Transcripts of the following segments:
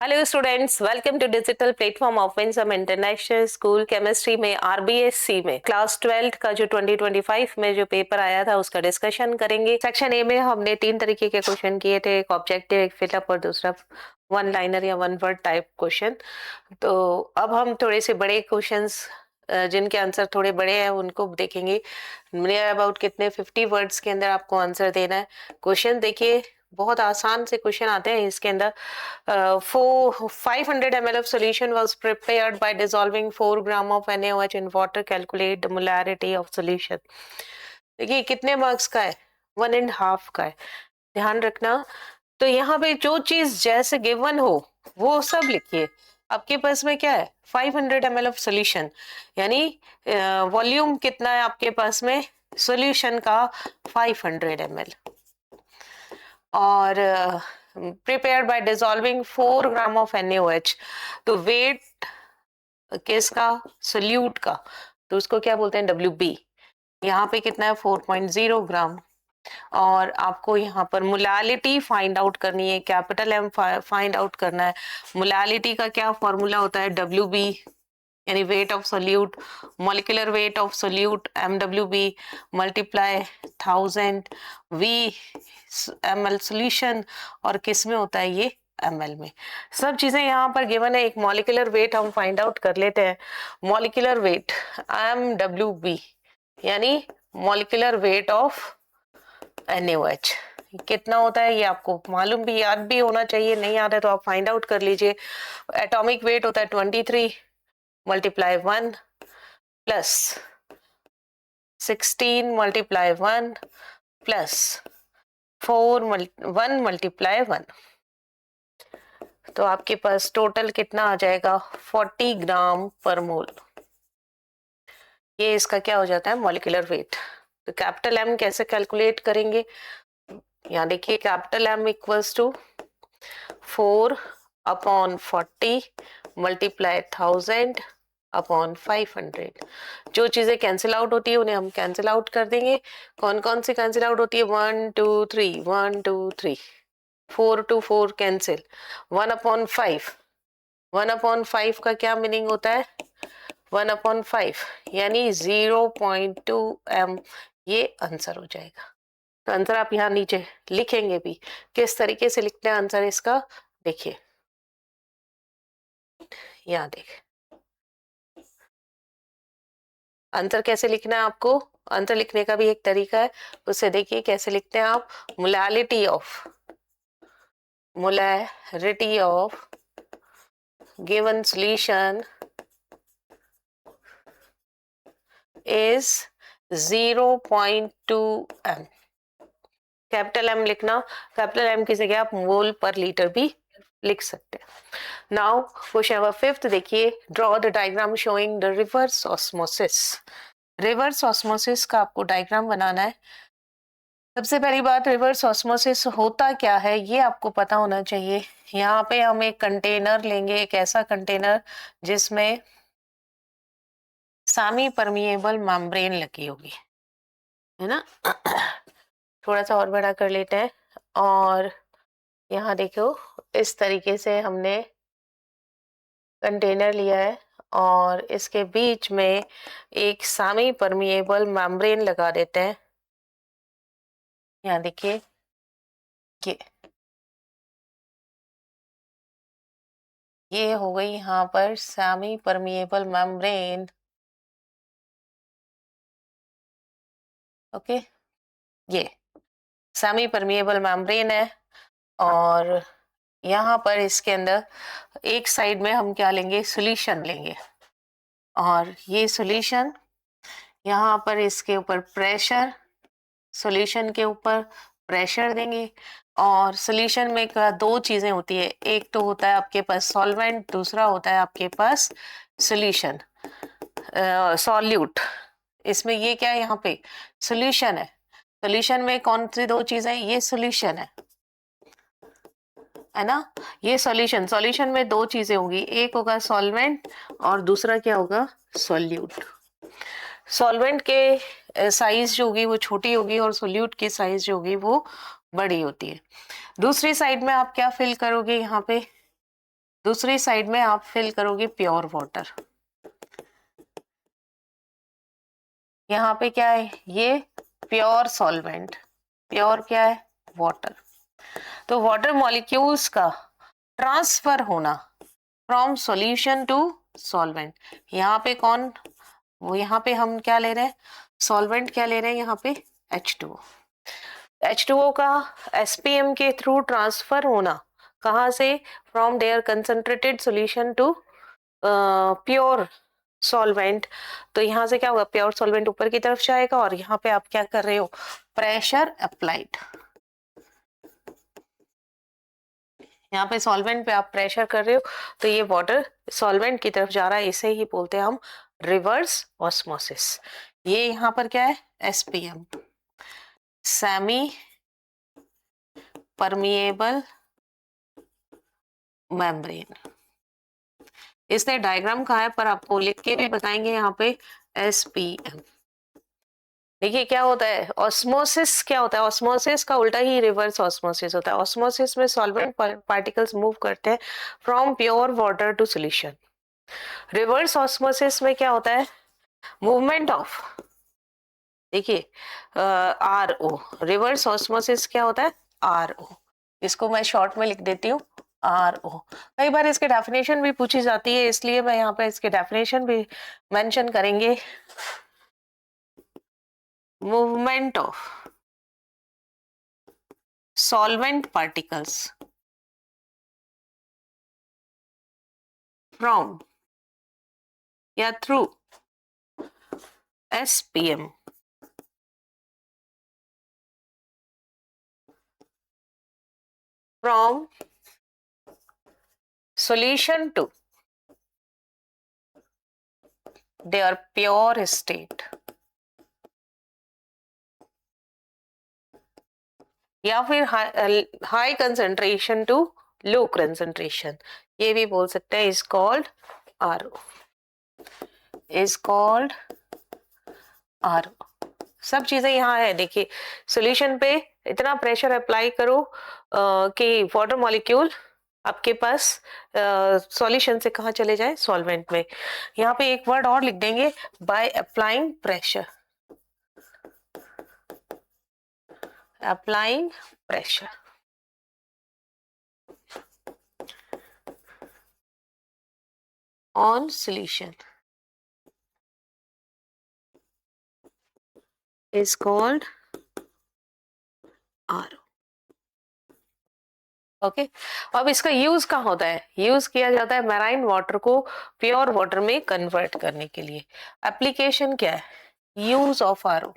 Hello students, welcome to digital platform of Winsome international school. Chemistry में RBSC में class 12 का जो 2025 में जो पेपर आया था उसका डिस्कशन करेंगे। सेक्शन ए में हमने 3 तरीके के क्वेश्चन किए थे, एक ऑब्जेक्टिव, एक फिलअप और दूसरा वन लाइनर या वन वर्ड टाइप क्वेश्चन। तो अब हम थोड़े से बड़े क्वेश्चंस जिनके आंसर थोड़े बड़े हैं उनको देखेंगे। नियर अबाउट कितने 50 वर्ड्स के अंदर आपको आंसर देना है। क्वेश्चन देखिए, बहुत आसान से क्वेश्चन आते हैं इसके अंदर। 500 ml of solution was prepared by dissolving 4 gram of NaOH in water. Calculate the molarity of solution. देखिए कितने मार्क्स का है, 1.5 का है, ध्यान रखना। तो यहाँ पे जो चीज जैसे गिवन हो वो सब लिखिए। आपके पास में क्या है, 500 ml ऑफ सोल्यूशन, यानी वॉल्यूम कितना है आपके पास में सोल्यूशन का, 500 ml। और prepare by dissolving 4 gram of NaOH। तो वेट किसका, सोल्यूट का, तो उसको क्या बोलते हैं, WB। यहाँ पे कितना है, 4.0 ग्राम। और आपको यहाँ पर मोलालिटी फाइंड आउट करनी है, कैपिटल M फाइंड आउट करना है। मोलालिटी का क्या फॉर्मूला होता है, WB, यानी weight of solute, molecular weight of solute MWB multiply 1000 V ml solution. और किस में होता है ये, ml में। सब चीजें यहाँ पर गिवन है। एक मॉलिक्यूलर वेट हम फाइंड आउट कर लेते हैं। मॉलिक्यूलर वेट MWB यानी मॉलिक्यूलर वेट ऑफ NaOH कितना होता है, ये आपको मालूम भी, याद भी होना चाहिए। नहीं याद है तो आप फाइंड आउट कर लीजिए। एटॉमिक वेट होता है 23 multiply 1 plus 16 multiply 1 plus 1 multiply 1। तो आपके पास टोटल कितना आ जाएगा, 40 ग्राम पर मोल। ये इसका क्या हो जाता है, मॉलिक्यूलर वेट। तो कैपिटल M कैसे कैलकुलेट करेंगे, यहाँ देखिए, capital M equals to 4/40 multiply 1000 upon 500। जो चीजें कैंसिल आउट होती है उन्हें हम कैंसिल आउट कर देंगे। कौन कौन सी कैंसिल आउट होती है, 1 2 3 1 2 3, 4 to 4 कैंसिल, 1/5। 1/5 का क्या मीनिंग होता है, 1/5 यानी 0.2 m। ये आंसर हो जाएगा। तो आंसर आप यहाँ नीचे लिखेंगे भी। किस तरीके से लिखते हैं आंसर इसका, देखिए यहाँ देख, आंसर कैसे लिखना है आपको। आंसर लिखने का भी एक तरीका है, उसे देखिए कैसे लिखते हैं आप। Molality of given solution is 0.2 m। Capital M लिखना, कैपिटल M की जगह आप मोल पर लीटर भी लिख सकते हैं। नाउ क्वेश्चन नंबर 5 देखिए, draw the diagram showing the reverse osmosis. Reverse osmosis का आपको डायग्राम बनाना है। सबसे पहली बात, रिवर्स ऑस्मोसिस होता क्या है ये आपको पता होना चाहिए। यहाँ पे हम एक कंटेनर लेंगे, एक ऐसा कंटेनर जिसमें सेमी परमिएबल मेम्ब्रेन लगी होगी, है ना। थोड़ा सा और बड़ा कर लेते हैं। और यहाँ देखो, इस तरीके से हमने कंटेनर लिया है और इसके बीच में एक सेमी परमिएबल मेम्ब्रेन लगा देते हैं। यहाँ देखिए, ये हो गई यहाँ पर सेमी परमिएबल मेम्ब्रेन। ओके, ये सेमी परमिएबल मेम्ब्रेन है। और यहाँ पर इसके अंदर एक साइड में हम क्या लेंगे, सॉल्यूशन लेंगे। और ये सॉल्यूशन, यहाँ पर इसके ऊपर प्रेशर, सॉल्यूशन के ऊपर प्रेशर देंगे। और सॉल्यूशन में क्या, दो चीजें होती है, एक तो होता है आपके पास सॉल्वेंट, दूसरा होता है आपके पास सॉल्यूशन, सॉल्यूट। इसमें ये क्या है, यहाँ पे सॉल्यूशन है। सॉल्यूशन में कौन सी दो चीजें, ये सॉल्यूशन है ना। ये सॉल्यूशन में दो चीजें होंगी, एक होगा सॉल्वेंट और दूसरा क्या होगा, सॉल्यूट। सॉल्वेंट के साइज जो होगी वो छोटी होगी और सोल्यूट की साइज जो होगी वो बड़ी होती है। दूसरी साइड में आप क्या फिल करोगे, यहाँ पे दूसरी साइड में आप फिल करोगे प्योर वाटर। यहाँ पे क्या है, ये प्योर सॉल्वेंट, प्योर क्या है, वाटर। तो वाटर मॉलिक्यूल्स का ट्रांसफर होना फ्रॉम सॉल्यूशन टू सॉल्वेंट। यहाँ पे कौन, वो यहाँ पे हम क्या ले रहे हैं, सॉल्वेंट क्या ले रहे हैं यहाँ पे, H2O। H2O का SPM के थ्रू ट्रांसफर होना कहाँ से, from their concentrated solution to pure solvent. तो यहाँ से क्या होगा, प्योर सॉल्वेंट ऊपर की तरफ जाएगा और यहाँ पे आप क्या कर रहे हो, प्रेशर अप्लाइड। यहाँ पे सॉल्वेंट पे आप प्रेशर कर रहे हो तो ये वाटर सॉल्वेंट की तरफ जा रहा है, इसे ही बोलते हैं हम रिवर्स ऑस्मोसिस। ये यहाँ पर क्या है, SPM, सेमी परमिएबल मेम्ब्रेन। इसने डायग्राम कहा है पर आपको लिख के भी बताएंगे यहाँ पे SPM। देखिए क्या होता है, ऑस्मोसिस क्या होता है, ऑस्मोसिस का उल्टा ही रिवर्स ऑस्मोसिस होता है। ऑस्मोसिस में सॉल्वेंट पार्टिकल्स मूव करते हैं from pure water to solution. Reverse osmosis में क्या होता है, मूवमेंट ऑफ, देखिए RO, रिवर्स ऑस्मोसिस क्या होता है, RO। इसको मैं शॉर्ट में लिख देती हूँ RO। कई बार इसके डेफिनेशन भी पूछी जाती है, इसलिए मैं यहाँ पे इसके डेफिनेशन भी मेंशन करेंगे। Movement of solvent particles from या through SPM from solution to their pure state या फिर high concentration to low concentration, ये भी बोल सकते हैं, is called RO, is called RO। सब चीजें यहाँ है। देखिए सॉल्यूशन पे इतना प्रेशर अप्लाई करो कि वाटर मॉलिक्यूल आपके पास सॉल्यूशन से कहाँ चले जाए, सॉल्वेंट में। यहाँ पे एक वर्ड और लिख देंगे, by applying pressure, applying pressure on solution is called RO। Okay अब इसका यूज कहाँ होता है, यूज किया जाता है मैराइन वाटर को प्योर वाटर में कन्वर्ट करने के लिए। एप्लीकेशन क्या है, यूज ऑफ RO।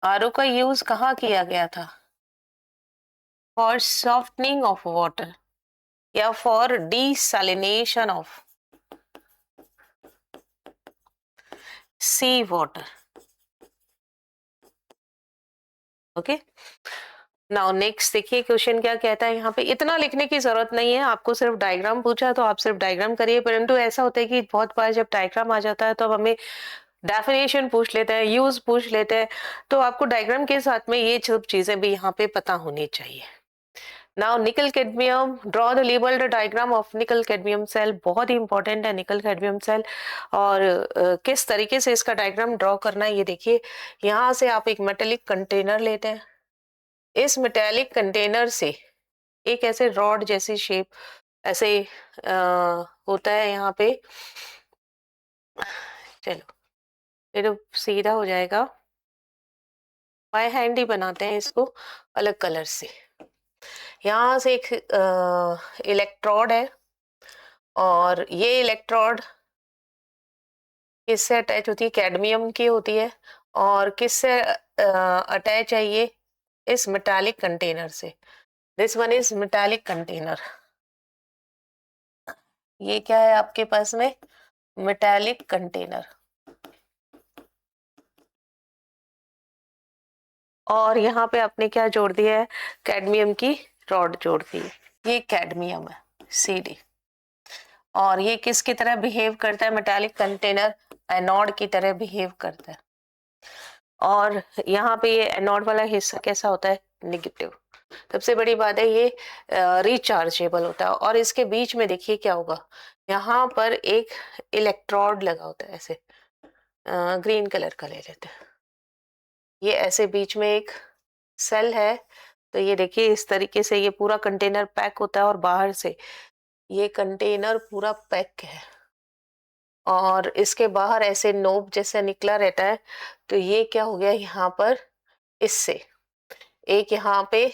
RO का यूज कहाँ किया गया था, फॉर सॉफ्टनिंग ऑफ वाटर या for desalination of sea water. Okay now next देखिए क्वेश्चन क्या कहता है। यहाँ पे इतना लिखने की जरूरत नहीं है, आपको सिर्फ डायग्राम पूछा तो आप सिर्फ डायग्राम करिए, परंतु ऐसा होता है कि बहुत बार जब डायग्राम आ जाता है तो अब हमें डेफिनेशन पूछ लेते हैं, यूज पूछ लेते हैं, तो आपको डायग्राम के साथ में ये सब चीजें भी यहाँ पे पता होनी चाहिए। Now nickel cadmium, draw the labelled diagram of nickel cadmium cell. बहुत ही इंपॉर्टेंट है निकल कैडमियम सेल, और किस तरीके से इसका डायग्राम ड्रॉ करना है ये देखिए। यहाँ से आप एक मेटेलिक कंटेनर लेते हैं, इस मेटेलिक कंटेनर से एक ऐसे रॉड जैसी शेप ऐसे होता है यहाँ पे, चलो ये तो सीधा हो जाएगा, बाय हैंड ही बनाते हैं इसको अलग कलर से। यहाँ से एक इलेक्ट्रोड है और ये इलेक्ट्रोड किससे अटैच होती है, कैडमियम की होती है, और किससे अटैच है ये, इस मेटालिक कंटेनर से। This one is metallic container. ये क्या है आपके पास में, मेटालिक कंटेनर, और यहाँ पे आपने क्या जोड़ दिया है, कैडमियम की रॉड जोड़ दी है। ये कैडमियम है CD, और ये किसकी तरह बिहेव करता है, मेटालिक कंटेनर एनोड की तरह बिहेव करता है। और यहाँ पे ये एनोड वाला हिस्सा कैसा होता है, नेगेटिव। सबसे बड़ी बात है ये रिचार्जेबल होता है। और इसके बीच में देखिए क्या होगा, यहाँ पर एक इलेक्ट्रोड लगा होता है ऐसे, ग्रीन कलर का ले लेते हैं। ये ऐसे बीच में एक सेल है। तो ये देखिए इस तरीके से ये पूरा कंटेनर पैक होता है और बाहर से ये कंटेनर पूरा पैक है और इसके बाहर ऐसे नोब जैसा निकला रहता है। तो ये क्या हो गया यहाँ पर, इससे एक यहाँ पे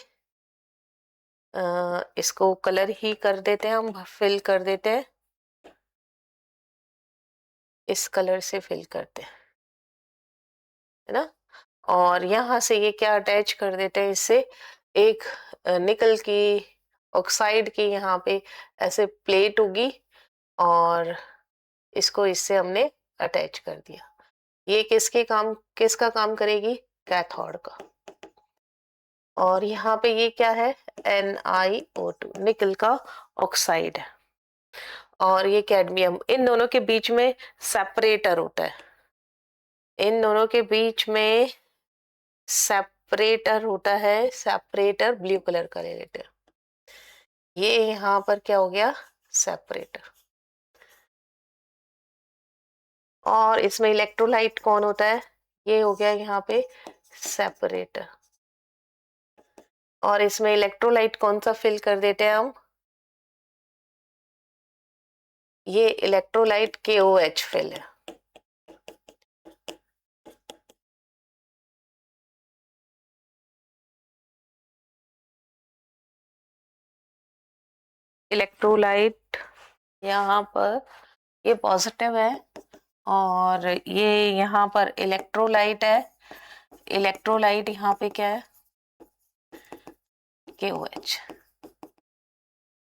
इसको कलर ही कर देते हैं, हम फिल कर देते हैं, इस कलर से फिल करते हैं, है ना। और यहाँ से ये क्या अटैच कर देते हैं, इससे एक निकल की ऑक्साइड की यहाँ पे ऐसे प्लेट होगी और इसको इससे हमने अटैच कर दिया। ये किसका काम करेगी, कैथोड का। और यहाँ पे ये क्या है, NiO2 निकल का ऑक्साइड है और ये कैडमियम। इन दोनों के बीच में सेपरेटर होता है, इन दोनों के बीच में सेपरेटर होता है, सेपरेटर ब्लू कलर का ले लेते हैं। ये यहाँ पर क्या हो गया, सेपरेटर। और इसमें इलेक्ट्रोलाइट कौन होता है, ये हो गया यहाँ पे सेपरेटर। और इसमें इलेक्ट्रोलाइट कौन सा फिल कर देते हैं हम, ये इलेक्ट्रोलाइट KOH फिल है। इलेक्ट्रोलाइट यहाँ पर ये पॉजिटिव है और ये यहाँ पर इलेक्ट्रोलाइट है। इलेक्ट्रोलाइट यहाँ पे क्या है, KOH।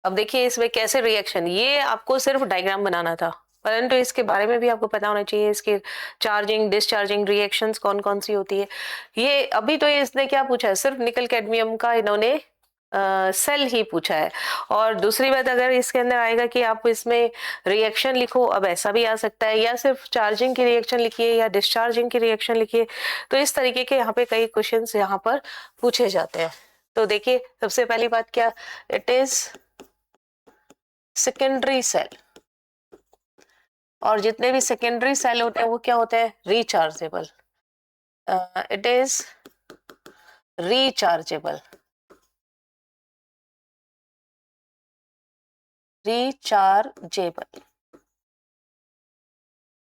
अब देखिए इसमें कैसे रिएक्शन, ये आपको सिर्फ डायग्राम बनाना था परंतु इसके बारे में भी आपको पता होना चाहिए, इसके चार्जिंग डिस्चार्जिंग रिएक्शंस कौन कौन सी होती है। ये अभी तो इसने क्या पूछा है, सिर्फ निकल कैडमियम का इन्होंने सेल ही पूछा है। और दूसरी बात अगर इसके अंदर आएगा कि आप इसमें रिएक्शन लिखो, अब ऐसा भी आ सकता है, या सिर्फ चार्जिंग की रिएक्शन लिखिए या डिस्चार्जिंग की रिएक्शन लिखिए। तो इस तरीके के यहाँ पे कई क्वेश्चंस यहाँ पर पूछे जाते हैं। तो देखिए सबसे पहली बात क्या, इट इज सेकेंडरी सेल। और जितने भी सेकेंडरी सेल होते हैं वो क्या होते हैं, rechargeable. It is rechargeable, rechargeable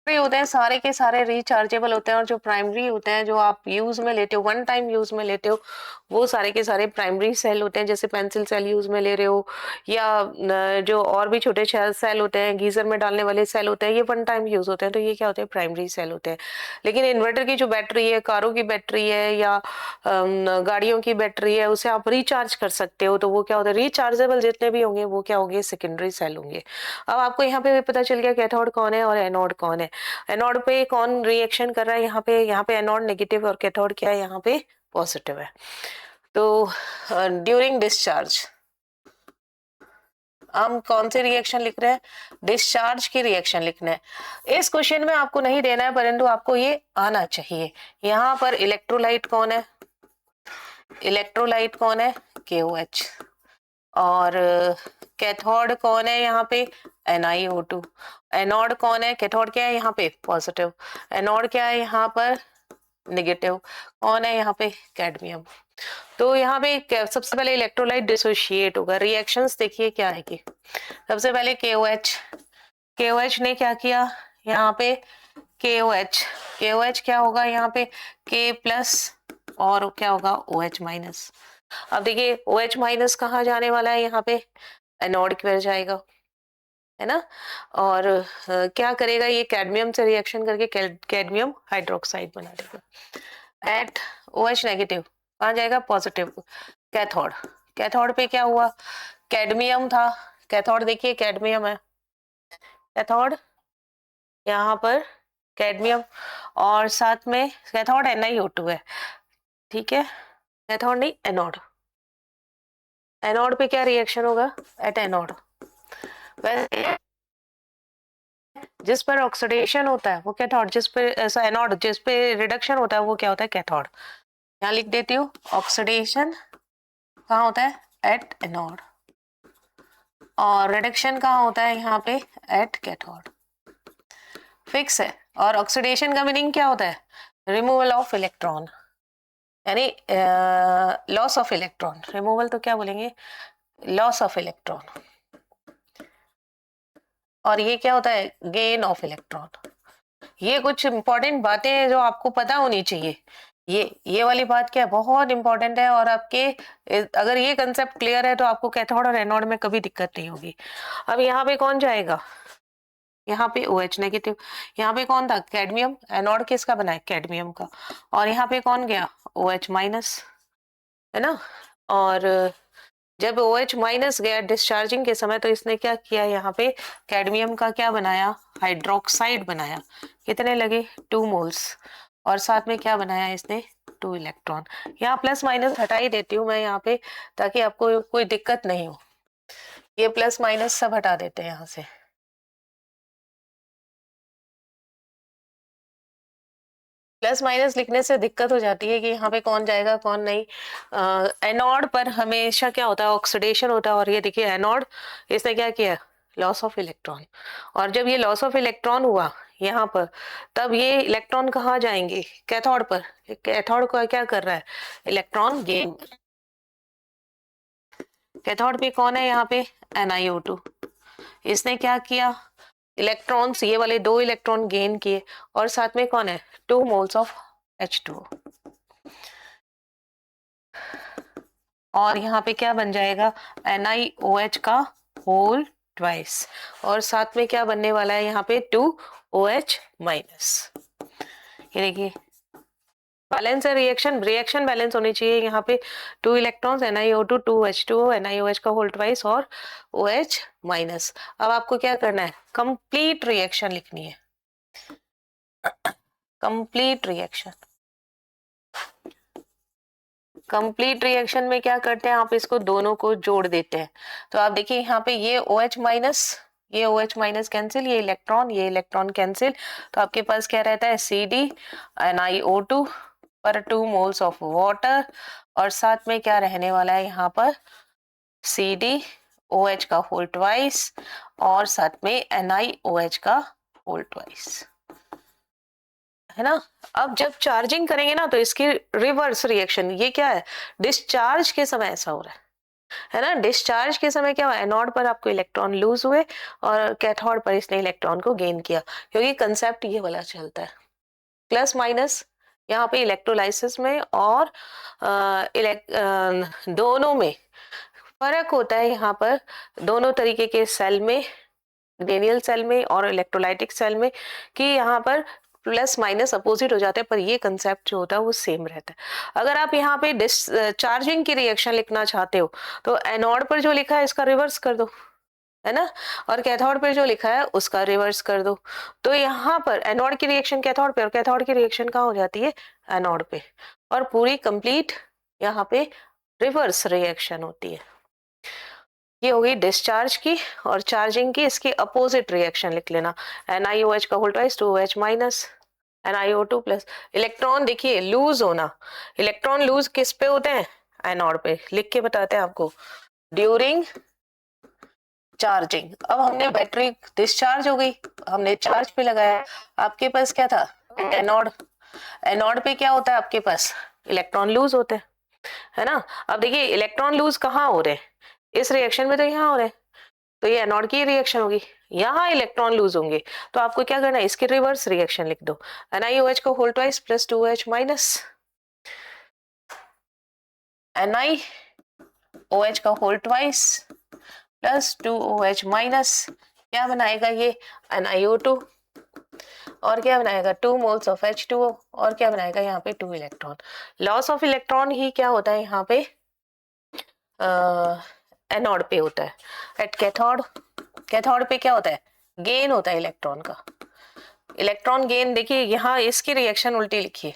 होते हैं, सारे के सारे रिचार्जेबल होते हैं। और जो प्राइमरी होते हैं, जो आप यूज में लेते हो, वन टाइम यूज में लेते हो, वो सारे के सारे प्राइमरी सेल होते हैं। जैसे पेंसिल सेल यूज में ले रहे हो या जो और भी छोटे सेल होते हैं, गीजर में डालने वाले सेल होते हैं, ये वन टाइम यूज होते हैं। तो ये क्या होते हैं, प्राइमरी सेल होते हैं। लेकिन इन्वर्टर की जो बैटरी है, कारों की बैटरी है या गाड़ियों की बैटरी है, उसे आप रिचार्ज कर सकते हो। तो वो क्या होता है, रिचार्जेबल जितने भी होंगे वो क्या होंगे, सेकेंडरी सेल होंगे। अब आपको यहाँ पे भी पता चल गया कैथोड कौन है और एनोड कौन है। एनोड पे कौन रिएक्शन कर रहा है, यहाँ पे एनोड नेगेटिव और कैथोड क्या है, यहाँ पे पॉजिटिव है। तो ड्यूरिंग डिस्चार्ज हम कौन सी रिएक्शन लिख रहे हैं, डिस्चार्ज की रिएक्शन लिखना है। इस क्वेश्चन में आपको नहीं देना है परंतु आपको ये आना चाहिए। यहाँ पर इलेक्ट्रोलाइट कौन है, इलेक्ट्रोलाइट कौन है, KOH। और कैथोड कौन है यहाँ पे, NiO2। एनोड कौन है, कैथोड क्या है यहाँ पे, पॉजिटिव। एनोड क्या है यहाँ पर, नेगेटिव। कौन है यहाँ पे, कैडमियम। तो यहाँ पे सबसे पहले इलेक्ट्रोलाइट डिसोशिएट होगा। रिएक्शंस देखिए क्या है कि सबसे पहले KOH, KOH ने क्या किया यहाँ पे, KOH क्या होगा यहाँ पे, K प्लस और क्या होगा, OH माइनस। अब देखिए OH माइनस कहाँ जाने वाला है, यहाँ पे एनोड की तरफ जाएगा, है ना। और क्या करेगा ये, कैडमियम से रिएक्शन करके कैडमियम हाइड्रोक्साइड बना देगा। एट OH नेगेटिव कहाँ जाएगा, पॉजिटिव, कैथोड। कैथोड पे क्या हुआ, कैडमियम था, कैथोड देखिए कैडमियम है, कैथोड यहाँ पर कैडमियम और साथ में कैथोड NiO2 है, ठीक है। कैथोड नहीं, एनोड। एनोड पे क्या रिएक्शन होगा, एट एनोड जिस पर ऑक्सीडेशन होता है वो कैथोड, जिस पे ऐसा एनोड जिस पे रिडक्शन होता है वो क्या होता है, कैथोड। यहाँ लिख देती हूँ ऑक्सीडेशन कहाँ होता है? At anode. और रिडक्शन कहाँ होता है? यहाँ पे एट कैथोड। फिक्स है। और ऑक्सीडेशन का मीनिंग क्या होता है? रिमूवल ऑफ इलेक्ट्रॉन, यानी लॉस ऑफ इलेक्ट्रॉन। रिमूवल तो क्या बोलेंगे? Loss of electron. और ये क्या होता है? Gain of electron. ये कुछ इंपॉर्टेंट बातें हैं जो आपको पता होनी चाहिए। ये वाली बात क्या है? बहुत इंपॉर्टेंट है। और आपके अगर ये कंसेप्ट क्लियर है तो आपको कैथोड और एनोड में कभी दिक्कत नहीं होगी। अब यहाँ पे कौन जाएगा? यहाँ पे OH नेगेटिव। यहाँ पे कौन था? कैडमियम। एनोड किसका बना है? कैडमियम का। और यहाँ पे कौन गया? OH माइनस, है ना। और जब OH माइनस गया डिस्चार्जिंग के समय तो इसने क्या किया? यहाँ पे कैडमियम का क्या बनाया? हाइड्रोक्साइड बनाया। कितने लगे? 2 मोल्स। और साथ में क्या बनाया इसने? 2 इलेक्ट्रॉन। यहाँ प्लस माइनस हटा ही देती हूँ मैं यहाँ पे, ताकि आपको कोई दिक्कत नहीं हो। ये प्लस माइनस सब हटा देते हैं यहाँ से। प्लस माइनस लिखने से दिक्कत हो जाती है कि यहाँ पे कौन जाएगा कौन नहीं। एनोड पर हमेशा क्या होता है? ऑक्सीडेशन होता है। और ये देखिए एनोड, इसने क्या किया? Loss of electron. और जब ये लॉस ऑफ इलेक्ट्रॉन हुआ यहाँ पर, तब ये इलेक्ट्रॉन कहाँ जाएंगे? कैथोड पर। कैथोड को क्या कर रहा है? Electron gain. कैथोड पे कौन है यहाँ पे? NiO2। इसने क्या किया? इलेक्ट्रॉन्स, ये वाले 2 इलेक्ट्रॉन गेन किए। और साथ में कौन है? 2 मोल्स ऑफ H2O। और यहाँ पे क्या बन जाएगा? NiOH का होल ट्वाइस। और साथ में क्या बनने वाला है? यहाँ पे 2OH माइनस। ये देखिए बैलेंस है। रिएक्शन रिएक्शन बैलेंस होनी चाहिए। यहाँ पे 2 इलेक्ट्रॉन्स, NiO2, 2H2O, NiOH का होल ट्वाइस और OH माइनस। अब आपको क्या करना है? कंप्लीट रिएक्शन लिखनी है। Complete reaction. कंप्लीट रिएक्शन में क्या करते हैं? आप इसको दोनों को जोड़ देते हैं। तो आप देखिए यहाँ पे ये OH माइनस, ये OH माइनस कैंसिल, ये इलेक्ट्रॉन कैंसिल। तो आपके पास क्या रहता है? CD NiO2 पर 2 मोल्स ऑफ वाटर। और साथ में क्या रहने वाला है यहाँ पर? CdOH का होल ट्वाइस और साथ में NiOH का होल ट्वाइस, है ना। अब जब चार्जिंग करेंगे ना तो इसकी रिवर्स रिएक्शन, ये क्या है? डिस्चार्ज के समय ऐसा हो रहा है ना। डिस्चार्ज के समय क्या हुआ? एनोड पर आपको इलेक्ट्रॉन लूज हुए और कैथोड पर इसने इलेक्ट्रॉन को गेन किया, क्योंकि कंसेप्ट ये वाला चलता है। प्लस माइनस यहाँ पे इलेक्ट्रोलाइसिस में और दोनों में फर्क होता है। यहाँ पर दोनों तरीके के सेल में, डेनियल सेल में और इलेक्ट्रोलाइटिक सेल में, कि यहाँ पर प्लस माइनस अपोजिट हो जाते हैं, पर ये कंसेप्ट जो होता है वो सेम रहता है। अगर आप यहाँ पे डिस्चार्जिंग की रिएक्शन लिखना चाहते हो तो एनोड पर जो लिखा है इसका रिवर्स कर दो, है ना। और कैथोड पर जो लिखा है उसका रिवर्स कर दो। तो यहाँ पर एनोड की रिएक्शन कैथोड पे और कैथोड की रिएक्शन कहाँ हो जाती है? एनोड पे। और पूरी कंप्लीट यहाँ पे रिवर्स रिएक्शन होती है। ये हो गई डिस्चार्ज की। और चार्जिंग की इसकी अपोजिट रिएक्शन लिख लेना। NiOH का whole twice 2OH minus, NiO2 plus. Electron देखिए लूज होना, इलेक्ट्रॉन लूज किस पे होते हैं? एनोड पे। लिख के बताते हैं आपको, ड्यूरिंग चार्जिंग। अब हमने बैटरी डिस्चार्ज हो गई, हमने चार्ज पे लगाया। आपके पास क्या था? एनोड। एनोड पे क्या होता है आपके पास? इलेक्ट्रॉन लूज होते हैं, है ना। अब देखिए इलेक्ट्रॉन लूज कहाँ हो रहे हैं? इस रिएक्शन में तो यहाँ हो रहे हैं। तो ये एनोड की रिएक्शन होगी, यहाँ इलेक्ट्रॉन लूज होंगे। तो आपको क्या करना है? इसकी रिवर्स रिएक्शन लिख दो। NiOH का whole twice plus 2OH minus, NiOH का whole twice plus 2OH minus. क्या बनाएगा ये? NiO2। और क्या बनाएगा? 2 मोल्स ऑफ H2O। और क्या बनाएगा? यहाँ पे 2 इलेक्ट्रॉन। लॉस ऑफ इलेक्ट्रॉन ही क्या होता है यहाँ पे? एनोड पे होता है। एट कैथोड, कैथोड पे क्या होता है? गेन होता है इलेक्ट्रॉन का। इलेक्ट्रॉन गेन देखिए यहाँ इसकी रिएक्शन उल्टी लिखिए।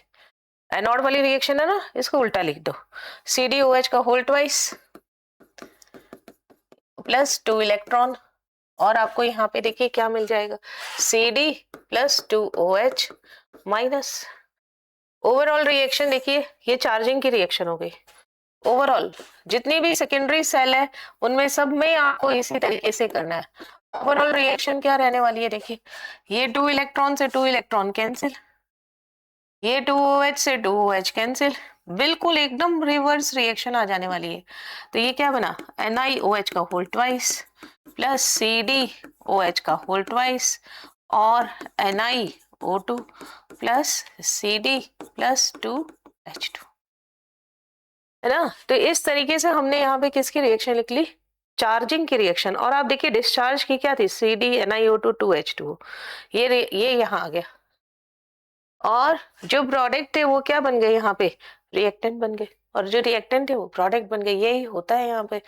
एनोड वाली रिएक्शन है ना, इसको उल्टा लिख दो। CdOH का होल ट्वाइस प्लस 2 इलेक्ट्रॉन। और आपको यहाँ पे देखिए क्या मिल जाएगा? CD plus 2OH minus. Overall reaction देखिए, ये चार्जिंग की रिएक्शन हो गई। ओवरऑल जितनी भी सेकेंडरी सेल है उनमें सब में आपको इसी तरीके से करना है। ओवरऑल रिएक्शन क्या रहने वाली है, देखिए ये 2 इलेक्ट्रॉन से 2 इलेक्ट्रॉन कैंसिल, ये 2OH से 2OH कैंसिल, बिल्कुल एकदम रिवर्स रिएक्शन आ जाने वाली है। तो ये क्या बना, NiOH का होल ट्वाइस प्लस CdOH का होल ट्वाइस और NiO2 plus CD plus 2H2, है ना। तो इस तरीके से हमने यहाँ पे किसकी रिएक्शन लिख ली, चार्जिंग की रिएक्शन। और आप देखिए डिस्चार्ज की क्या थी, CD NiO2 2H2, ये यहाँ आ गया, और जो प्रोडक्ट थे वो क्या बन गए यहाँ पे, रिएक्टेंट बन गए, और जो रिएक्टेंट थे वो प्रोडक्ट बन गए। यही होता है यहाँ पे।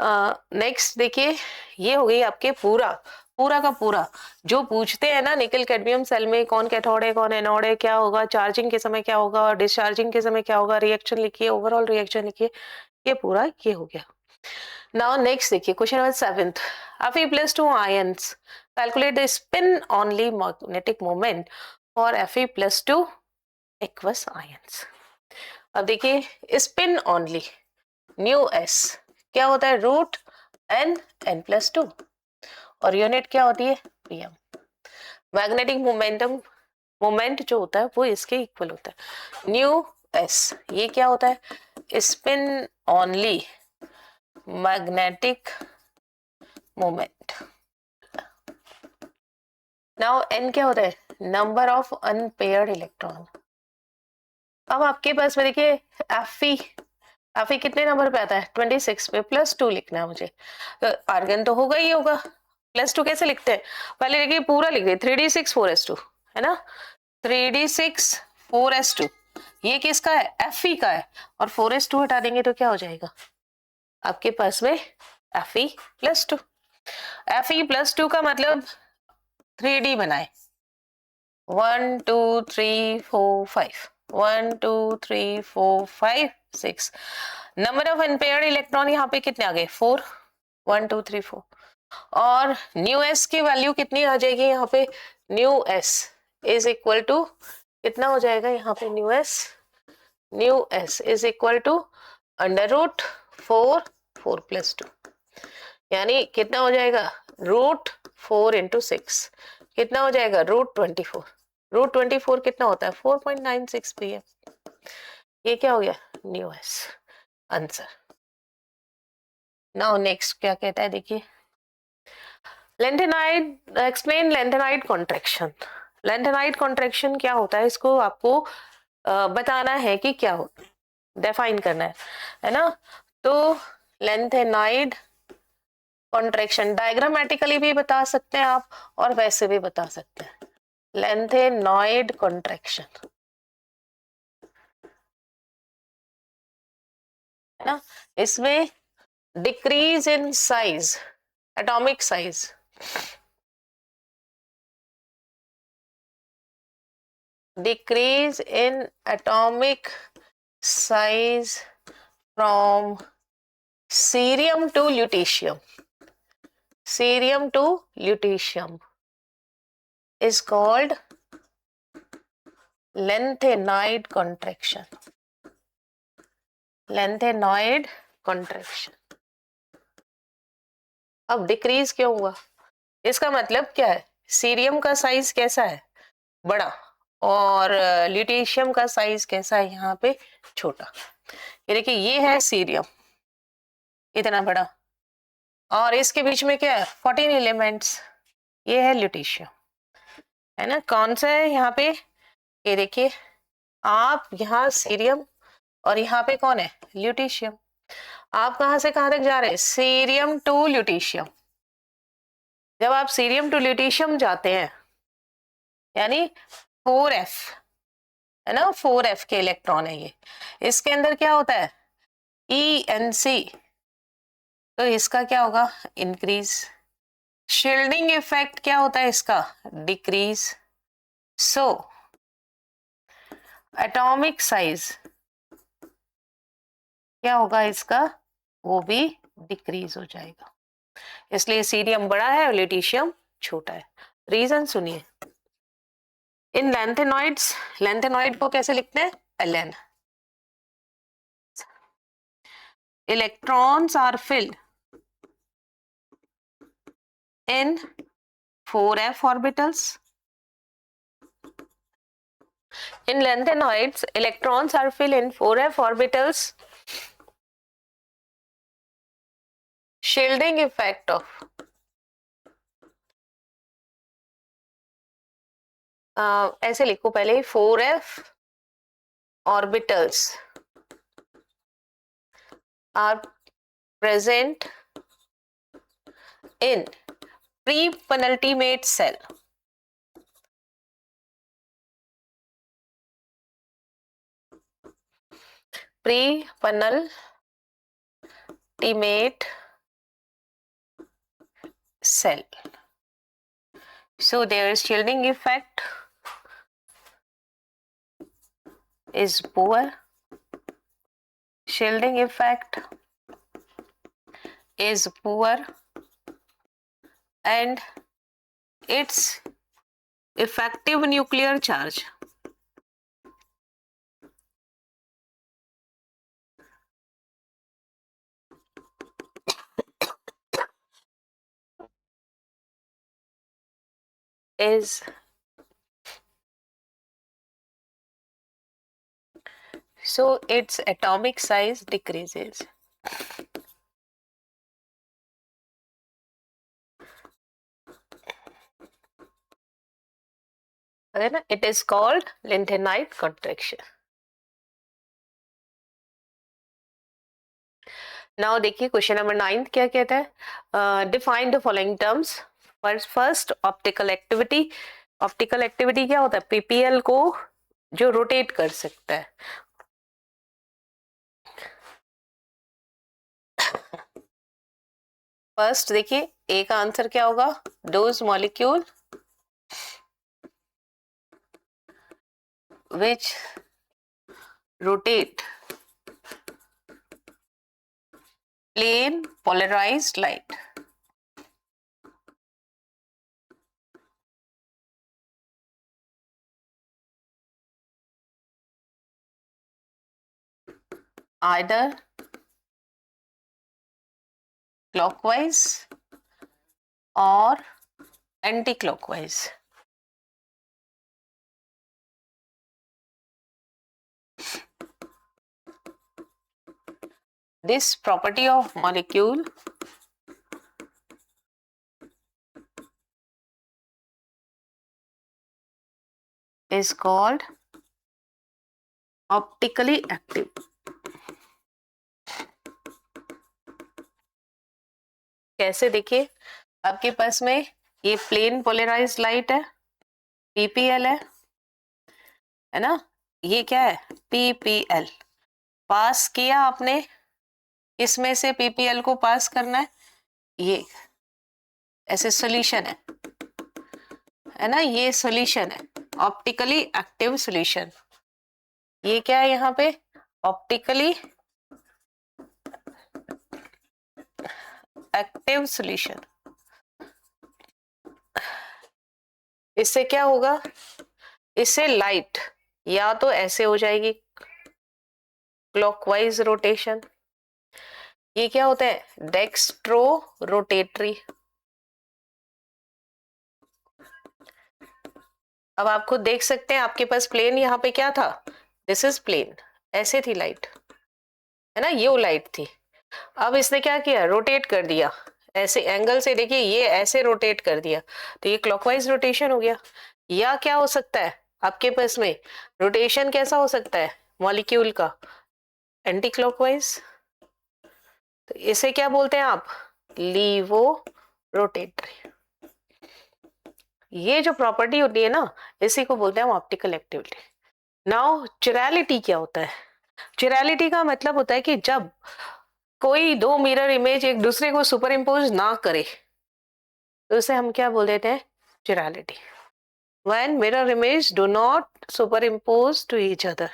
नेक्स्ट देखिए, ये हो गई आपके पूरा पूरा का पूरा जो पूछते हैं ना, निकल कैडमियम सेल में कौन कैथोड है कौन एनोड है, क्या होगा चार्जिंग के समय, क्या होगा और डिस्चार्जिंग के समय क्या होगा, रिएक्शन लिखिए, ओवरऑल रिएक्शन लिखिए, ये पूरा ये हो गया। नाउ नेक्स्ट देखिए question number 7th, Fe+2 ions calculate the spin only magnetic moment for Fe+2 aqueous ions। अब देखिए स्पिन ओनली, न्यू एस क्या होता है, रूट n+2, और यूनिट क्या होती है, pm। मैग्नेटिक मोमेंट जो होता है वो इसके इक्वल होता है, न्यू एस, ये क्या होता है, spin only magnetic moment. Now n क्या होता है, नंबर ऑफ अनपेयर्ड इलेक्ट्रॉन। अब आपके पास में देखिए Fe कितने नंबर पे आता है, 26 पे, +2 लिखना है मुझे, तो आर्गन तो होगा ही होगा, +2 कैसे लिखते हैं, पहले देखिए पूरा लिख दिए 3d6 4s2, है ना, 3d6 4s2, ये किसका है, Fe का है, और 4s2 हटा देंगे तो क्या हो जाएगा आपके पास में Fe+2। Fe+2 का मतलब 3D बनाए, 1 2 3 4 5, 1 2 3 4 5 6, नंबर ऑफ अनपेयर्ड इलेक्ट्रॉन यहाँ पे कितने आ गए, 4, 1 2 3 4, और न्यू एस की वैल्यू कितनी आ जाएगी यहाँ पे, new S is equal to कितना हो जाएगा यहाँ पे, new S is equal to √4 4+2, यानी कितना हो जाएगा, √4 × 6 कितना हो जाएगा, √24, √24 कितना होता है, 4.96 pm। ये क्या हो गया, new S answer. Now next क्या कहता है, देखिए lanthanide, explain lanthanide contraction. Lanthanide contraction क्या होता है, इसको आपको बताना है कि क्या होता है, डिफाइन करना है ना। तो लेंथेनाइड कॉन्ट्रैक्शन डायग्रामेटिकली भी बता सकते हैं आप और वैसे भी बता सकते हैं। लेंथेनॉइड कॉन्ट्रैक्शन है ना, इसमें decrease in size, atomic size, decrease in atomic size from cerium to lutetium, cerium to lutetium is called lengthenide contraction, lengthenide contraction। अब डिक्रीज क्यों हुआ, इसका मतलब क्या है, सीरियम का साइज कैसा है, बड़ा, और ल्यूटेशियम का साइज कैसा है यहाँ पे, छोटा। ये देखिए ये है सीरियम इतना बड़ा, और इसके बीच में क्या है, 14 एलिमेंट्स, ये है ल्यूटेशियम, है ना। कौन सा है यहाँ पे, ये देखिए आप यहाँ सीरियम और यहाँ पे कौन है, ल्यूटेशियम। आप कहाँ से कहाँ तक जा रहे हैं, सीरियम टू ल्यूटेशियम। जब आप सीरियम टू ल्यूटेशियम जाते हैं यानी 4f, है ना, 4f के इलेक्ट्रॉन है ये, इसके अंदर क्या होता है, ENC, तो इसका क्या होगा, इंक्रीज। शील्डिंग इफेक्ट क्या होता है इसका, डिक्रीज। सो एटॉमिक साइज क्या होगा इसका, वो भी डिक्रीज हो जाएगा, इसलिए सीरियम बड़ा है और ल्यूटेशियम छोटा है। रीजन सुनिए, इन लेंथेनॉइड्स, लेंथेनॉइड को कैसे लिखते हैं, Ln, electrons are filled in 4f orbitals. In lanthanoids, electrons are filled in 4f orbitals. Shielding effect of ऐसे लिखो पहले 4f orbitals are present in pre-penultimate cell. Pre-penultimate cell. So their shielding effect is poor. Shielding effect is poor, and its effective nuclear charge is so its atomic size decreases. It is called lanthanide contraction. Now देखिए question number 9 क्या कहता है, define the following terms. First optical activity. Optical activity क्या होता है? PPL को जो rotate कर सकता है. फर्स्ट देखिए ए का आंसर क्या होगा? Those molecule which rotate plane polarized light. Either clockwise or anti-clockwise. This property of molecule is called optically active. कैसे? देखिए आपके पास में ये प्लेन पोलराइज्ड लाइट है, पीपीएल है ना. ये क्या है? पीपीएल. पास किया आपने, इसमें से पीपीएल को पास करना है. ये ऐसे सॉल्यूशन है ना. ये सॉल्यूशन है, ऑप्टिकली एक्टिव सॉल्यूशन. ये क्या है यहाँ पे? Optically active solution. इससे क्या होगा? इससे लाइट या तो ऐसे हो जाएगी क्लॉकवाइज रोटेशन. ये क्या होता है? Dextro rotatory. अब आप खुद देख सकते हैं, आपके पास प्लेन यहाँ पे क्या था? This is plane. ऐसे थी लाइट है ना, ये लाइट थी. अब इसने क्या किया? रोटेट कर दिया ऐसे एंगल से. देखिए ये ऐसे रोटेट कर दिया, तो ये क्लॉकवाइज रोटेशन हो गया. या क्या हो सकता है आपके पास में? रोटेशन कैसा हो सकता है मॉलिक्यूल का? Anti clockwise. तो इसे क्या बोलते हैं आप? Laevo rotatory. ये जो प्रॉपर्टी होती है ना, इसी को बोलते हैं हम ऑप्टिकल एक्टिविटी. नाउ चिरैलिटी क्या होता है? चिरैलिटी का मतलब होता है कि जब कोई दो मिरर इमेज एक दूसरे को सुपर इम्पोज ना करे, तो उसे हम क्या बोल देते हैं? चिरैलिटी. When mirror image do not superimpose to each other.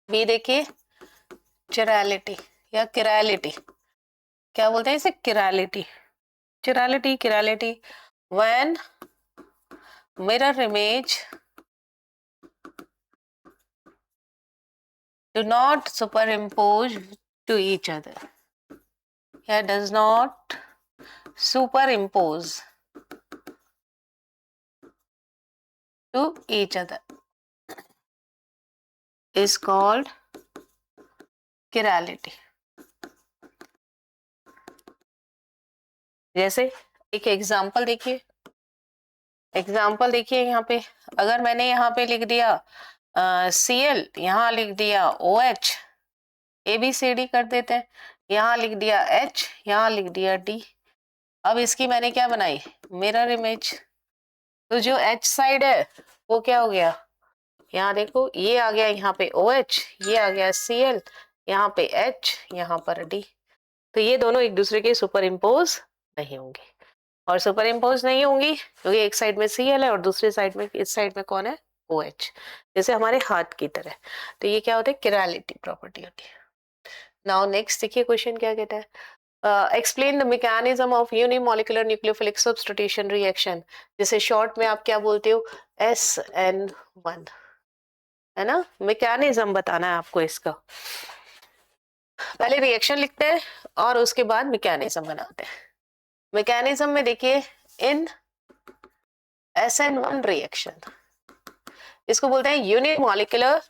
भी देखिए चिरैलिटी या किरैलिटी. क्या बोलते हैं इसे? किरैलिटी. चिरैलिटी, किरैलिटी. When mirror image do not superimpose to each other. Here does not superimpose to each other is called chirality. जैसे एक एग्जाम्पल देखिए, यहाँ पे अगर मैंने यहाँ पे लिख दिया Cl, यहाँ लिख दिया OH, ABCD कर देते हैं, यहाँ लिख दिया H, यहाँ लिख दिया D। अब इसकी मैंने क्या बनाई, मिरर इमेज। तो जो H साइड है वो क्या हो गया, यहाँ देखो ये आ गया, यहाँ पे OH, ये आ गया Cl, यहाँ पे H, यहाँ पर D। तो ये दोनों एक दूसरे के सुपर इम्पोज नहीं होंगे, और सुपर इम्पोज नहीं होंगी क्योंकि एक साइड में Cl है और दूसरे साइड में, इस साइड में कौन है, OH, जैसे हमारे हाथ की तरह। तो ये क्या होता है, किरालिटी प्रॉपर्टी होती है। नाउ नेक्स्ट देखिए क्वेश्चन क्या कहता है, explain the mechanism of unimolecular nucleophilic substitution reaction, जिसे शॉर्ट में आप क्या बोलते हो, SN1, है ना। मैकेनिज्म बताना है आपको इसका, पहले रिएक्शन लिखते हैं और उसके बाद मैकेनिज्म बनाते हैं। मैकेनिज्म में देखिए, इन SN1 रिएक्शन, इसको बोलते हैं यूनिमोलिकुलर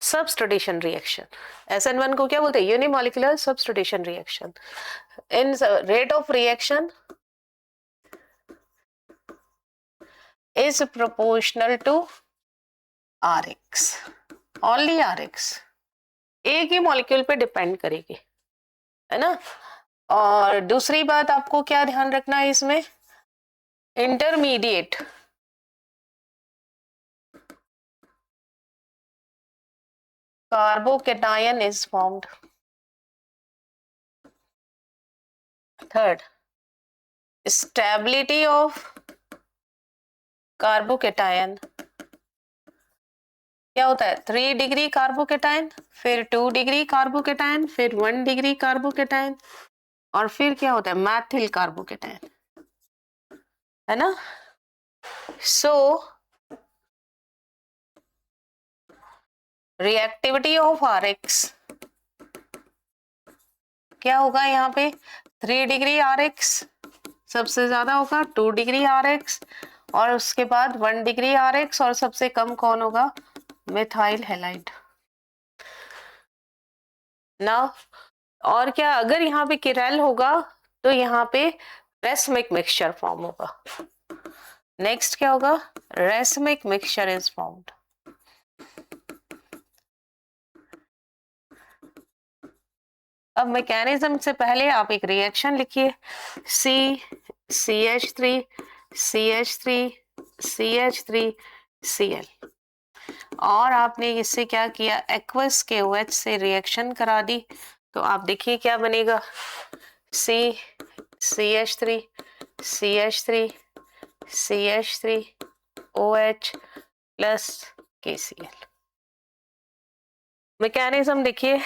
सब्स्टिट्यूशन रिएक्शन। SN1 को क्या बोलते हैं, unimolecular substitution reaction. In rate of reaction is proportional to Rx, only Rx, एक ही मॉलिक्यूल पे डिपेंड करेगी, है ना। और दूसरी बात आपको क्या ध्यान रखना है इसमें, intermediate carbocation is formed. Third, stability of carbocation क्या होता है, 3 डिग्री कार्बोकेटायन, फिर 2 डिग्री कार्बोकेटायन, फिर 1 डिग्री कार्बोकेटायन, और फिर क्या होता है, मैथिल कार्बोकेटायन, है ना। सो रिएक्टिविटी ऑफ Rx क्या होगा, यहाँ पे 3 डिग्री Rx सबसे ज्यादा होगा, 2 डिग्री Rx, और उसके बाद 1 डिग्री Rx, और सबसे कम कौन होगा, मिथाइल हैलाइड ना। और क्या, अगर यहाँ पे किरल होगा तो यहाँ पे रेसमिक मिक्सचर फॉर्म होगा। नेक्स्ट क्या होगा, रेसमिक मिक्सचर इज फॉर्म्ड। अब मैकेनिज्म से पहले आप एक रिएक्शन लिखिए, CH3 CH3 CH3 Cl, और आपने इससे क्या किया, एक्वस के OH से रिएक्शन करा दी। तो आप देखिए क्या बनेगा, CH3 CH3 CH3 OH plus KCl। Mechanism देखिए,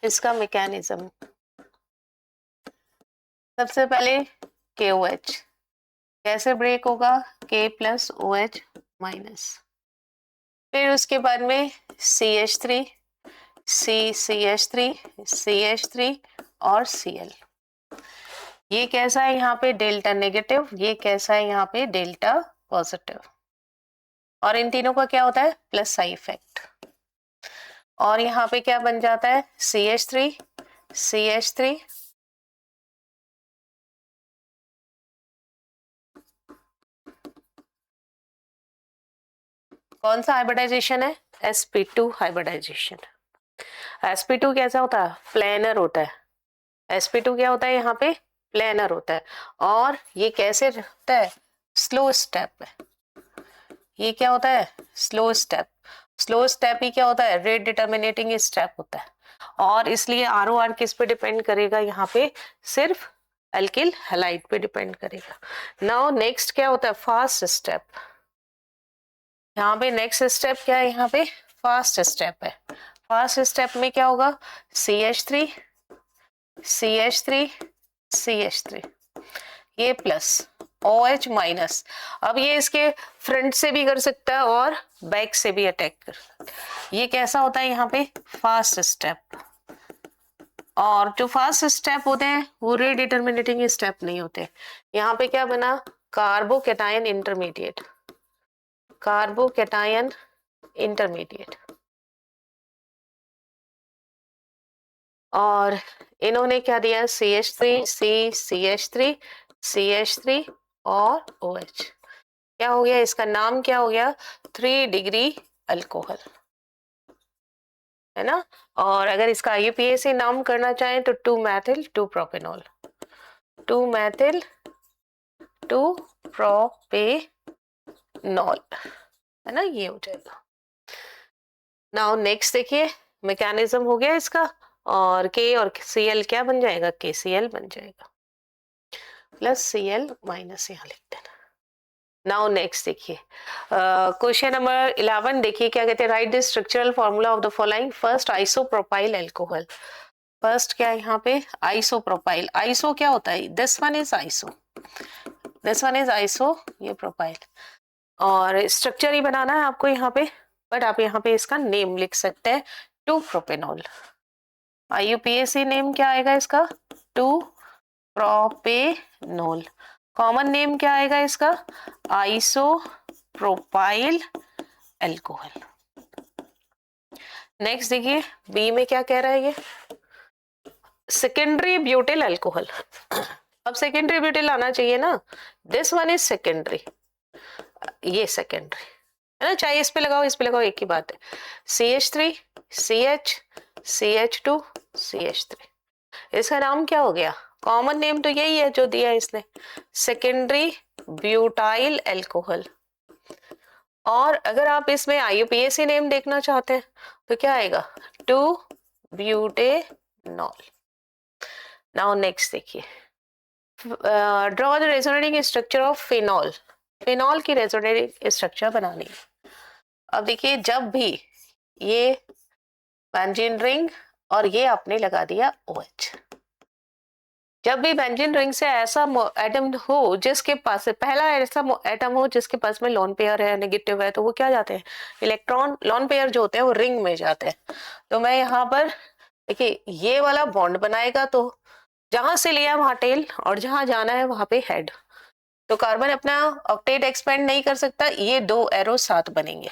इसका मैकेनिज्म सबसे पहले KOH कैसे ब्रेक होगा, K प्लस OH माइनस, फिर उसके बाद में CH3 CH3 CH3 और Cl। ये कैसा है यहाँ पे डेल्टा नेगेटिव, ये कैसा है यहाँ पे डेल्टा पॉजिटिव, और इन तीनों का क्या होता है, प्लस साइड इफेक्ट। और यहाँ पे क्या बन जाता है, CH3 CH3 कौन सा हाइब्रिडाइजेशन है, sp2 हाइब्रिडाइजेशन। sp2 कैसा होता है, प्लेनर होता है। sp2 क्या होता है, यहाँ पे प्लेनर होता है, और ये कैसे होता है, स्लो स्टेप है। ये क्या होता है, स्लो स्टेप। स्लो स्टेप ही क्या होता है, रेट डिटर्मिनेटिंग स्टेप होता है, और इसलिए ROR किस पे डिपेंड करेगा, यहाँ पे सिर्फ एल्किल हैलाइड पे डिपेंड करेगा। नाउ नेक्स्ट क्या होता है, फास्ट स्टेप। यहाँ पे नेक्स्ट स्टेप क्या है, यहाँ पे फास्ट स्टेप है। फास्ट स्टेप में क्या होगा, CH3 CH3 CH3 ये प्लस, OH माइनस। अब ये इसके फ्रंट से भी कर सकता है और बैक से भी अटैक कर सकता है। ये कैसा होता है यहाँ पे फास्ट स्टेप, और जो फास्ट स्टेप होते हैं वो रीडिटर्मिनेटिंग स्टेप नहीं होते। यहाँ पे क्या बना, कार्बोकैटायन इंटरमीडिएट, कार्बोकैटायन इंटरमीडिएट। और इन्होंने क्या दिया, CH3 CH3 CH3 और OH। क्या हो गया, इसका नाम क्या हो गया, 3 डिग्री अल्कोहल, है ना। और अगर इसका IUPAC नाम करना चाहें तो 2 मैथिल 2 प्रोपेनॉल, 2 मैथिल 2 प्रोपेनॉल, है ना, ये हो जाएगा। नाउ नेक्स्ट देखिए, मैकेनिज्म हो गया इसका, और K और Cl क्या बन जाएगा, KCl बन जाएगा, प्लस Cl माइनस यहाँ लिख देना। नाउ नेक्स्ट देखिए, क्वेश्चन नंबर 11 देखिए क्या कहते हैं, right the structural formula of the following. First isopropyl alcohol, first क्या है यहाँ पे, आइसोप्रोपाइल। आइसो क्या होता है, this one is iso, this one is iso, ये प्रोपाइल। और स्ट्रक्चर ही बनाना है आपको यहाँ पे, बट आप यहाँ पे इसका नेम लिख सकते हैं, 2 प्रोपेनॉल। IUPAC नेम क्या आएगा इसका, 2 प्रोपेनॉल। कॉमन नेम क्या आएगा इसका, आइसोप्रोपाइल अल्कोहल। नेक्स्ट देखिए, बी में क्या कह रहा है ये, सेकेंडरी ब्यूटिल अल्कोहल। अब सेकेंडरी ब्यूटिल आना चाहिए ना, दिस वन इज सेकेंडरी, ये सेकेंडरी है ना, चाहे इस पे लगाओ इस पे लगाओ एक ही बात है। CH3 CH CH2 CH3, इसका नाम क्या हो गया, कॉमन नेम तो यही है जो दिया इसने, सेकेंडरी ब्यूटाइल अल्कोहल। और अगर आप इसमें IUPAC नेम देखना चाहते हैं तो क्या आएगा, 2 ब्यूटेनॉल। नाउ नेक्स्ट देखिए, draw the resonating structure of phenol. Phenol की रेजोनेटिंग स्ट्रक्चर बनानी है। अब देखिए, जब भी ये बेंजीन रिंग और ये आपने लगा दिया OH, जब भी बेंजीन रिंग से ऐसा एटम हो जिसके पास पहला ऐसा एटम हो जिसके पास में लोन पेयर है, नेगेटिव है, तो वो क्या जाते हैं, इलेक्ट्रॉन लोन पेयर जो होते हैं वो रिंग में जाते हैं। तो मैं यहाँ पर देखिए, ये वाला बॉन्ड बनाएगा तो जहां से लिया वहां टेल और जहां जाना है वहां पे हेड। तो कार्बन अपना ऑक्टेट एक्सपेंड नहीं कर सकता, ये 2 एरो साथ बनेंगे।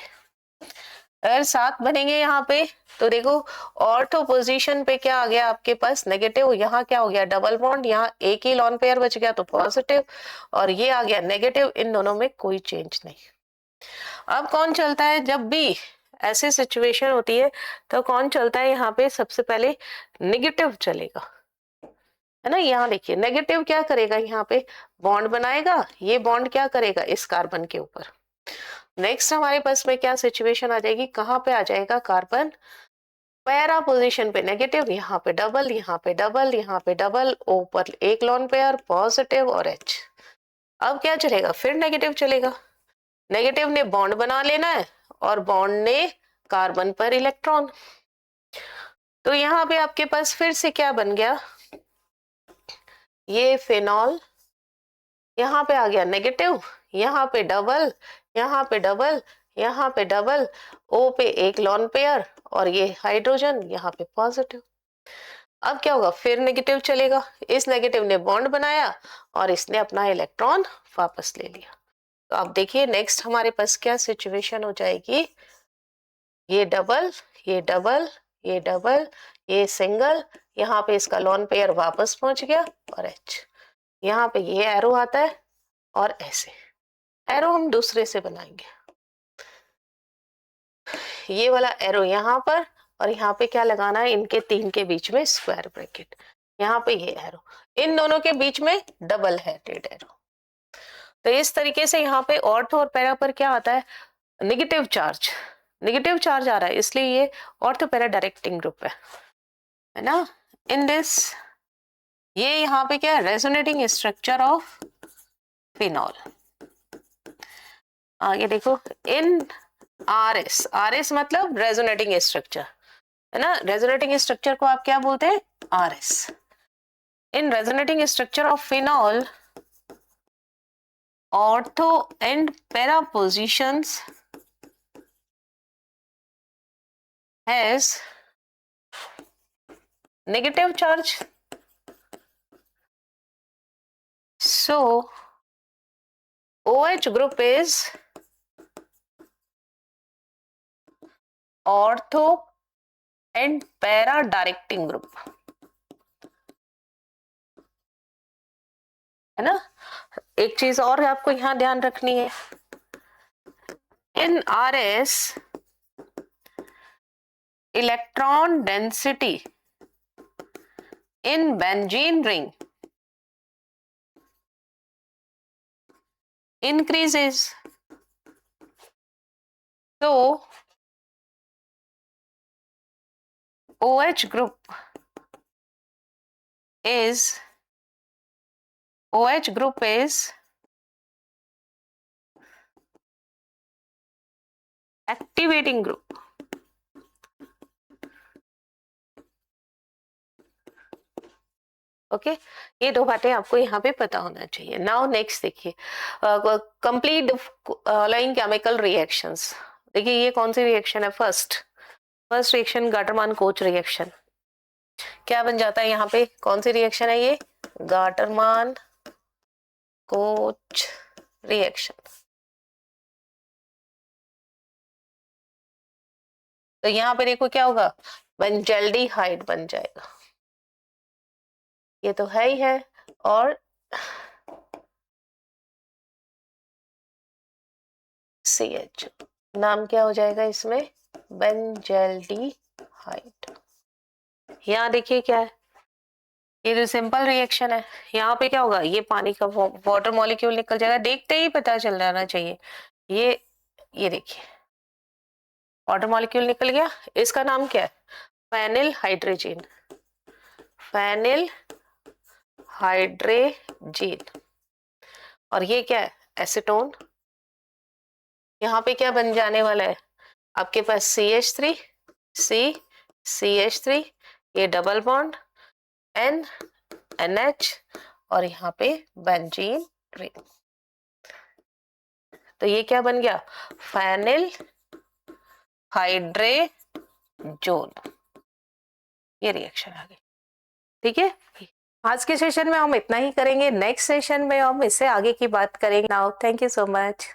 अगर साथ बनेंगे यहाँ पे तो देखो, ऑर्थो पोजीशन पे क्या आ गया आपके पास, नेगेटिव, यहाँ क्या हो गया, डबल बॉन्ड, यहाँ एक ही लॉन पेयर बच गया तो पॉजिटिव, और ये आ गया नेगेटिव, इन दोनों में कोई चेंज नहीं। अब कौन चलता है, जब भी ऐसी सिचुएशन होती है तो कौन चलता है यहाँ पे, सबसे पहले नेगेटिव चलेगा, है ना। यहाँ देखिए, नेगेटिव क्या करेगा, यहाँ पे बॉन्ड बनाएगा, ये बॉन्ड क्या करेगा इस कार्बन के ऊपर। नेक्स्ट हमारे पास में क्या सिचुएशन आ जाएगी, कहाँ पे आ जाएगा, कार्बन पैरा पोजीशन पे नेगेटिव, यहाँ पे डबल, यहाँ पे डबल, यहाँ पे डबल, ओ पर एक लॉन पेयर पॉजिटिव और H। अब क्या चलेगा, फिर नेगेटिव चलेगा, नेगेटिव ने बॉन्ड बना लेना है और बॉन्ड ने कार्बन पर इलेक्ट्रॉन। तो यहाँ पे आपके पास फिर से क्या बन गया, ये फिनॉल, यहाँ पे आ गया नेगेटिव, यहाँ पे डबल, यहाँ पे डबल, यहाँ पे डबल, O पे एक लॉन पेयर और ये हाइड्रोजन, यहाँ पे पॉजिटिव। अब क्या होगा, फिर नेगेटिव चलेगा, इस नेगेटिव ने बॉन्ड बनाया और इसने अपना इलेक्ट्रॉन वापस ले लिया। तो आप देखिए नेक्स्ट हमारे पास क्या सिचुएशन हो जाएगी, ये डबल, ये डबल, ये डबल, ये सिंगल, यहाँ पे इसका लॉन पेयर वापस पहुंच गया और H, यहाँ पे ये एरो आता है और ऐसे एरो हम दूसरे से बनाएंगे, ये वाला एरो यहाँ पर, और यहाँ पे क्या लगाना है, इनके 3 के बीच में स्क्वायर ब्रैकेट, यहाँ पे ये एरो, इन दोनों के बीच में डबल हेडेड एरो। तो इस तरीके से यहाँ पे ऑर्थो और पैरा पर क्या आता है, नेगेटिव चार्ज, नेगेटिव चार्ज आ रहा है, इसलिए ये ऑर्थो पैरा डायरेक्टिंग ग्रुप है ना। इन दिस, ये यहाँ पे क्या है, रेजोनेटिंग स्ट्रक्चर ऑफ फिनॉल। आगे देखो, इन RS मतलब रेजोनेटिंग स्ट्रक्चर, है ना, रेजोनेटिंग स्ट्रक्चर को आप क्या बोलते हैं, RS। In resonating structure of phenol ortho and para positions has negative charge, so OH group is ortho and para directing group, है ना। एक चीज और आपको यहाँ ध्यान रखनी है, इन RS electron density in benzene ring increases, so OH group is activating group. Okay ये दो बातें आपको यहाँ पे पता होना चाहिए। नाउ नेक्स्ट देखिए, कंप्लीट फॉलोइंग केमिकल रिएक्शंस। देखिए ये कौन सी रिएक्शन है, first reaction Gattermann coach reaction. क्या बन जाता है यहाँ पे, कौन सी रिएक्शन है ये, गाटरमान कोच रिएक्शन। तो यहाँ पे देखो क्या होगा, बेंजल्डिहाइड बन जाएगा, ये तो है ही है। और CH नाम क्या हो जाएगा इसमें, बेंजल्डिहाइड। यहाँ देखिए क्या है, ये जो सिंपल रिएक्शन है, यहाँ पे क्या होगा, ये पानी का वाटर मॉलिक्यूल निकल जाएगा, देखते ही पता चल जाना चाहिए। ये देखिए वाटर मॉलिक्यूल निकल गया, इसका नाम क्या है, फेनिल हाइड्रोजीन, फेनिल हाइड्रोजीन। और ये क्या है, एसीटोन। यहाँ पे क्या बन जाने वाला है, आपके पास CH3 CH3, ये डबल बॉन्ड NH, और यहाँ पे बेंजीन रिंग। तो ये क्या बन गया, फेनिल हाइड्रोजोन, ये रिएक्शन आ गई। ठीक है, आज के सेशन में हम इतना ही करेंगे, नेक्स्ट सेशन में हम इससे आगे की बात करेंगे। Now thank you so much.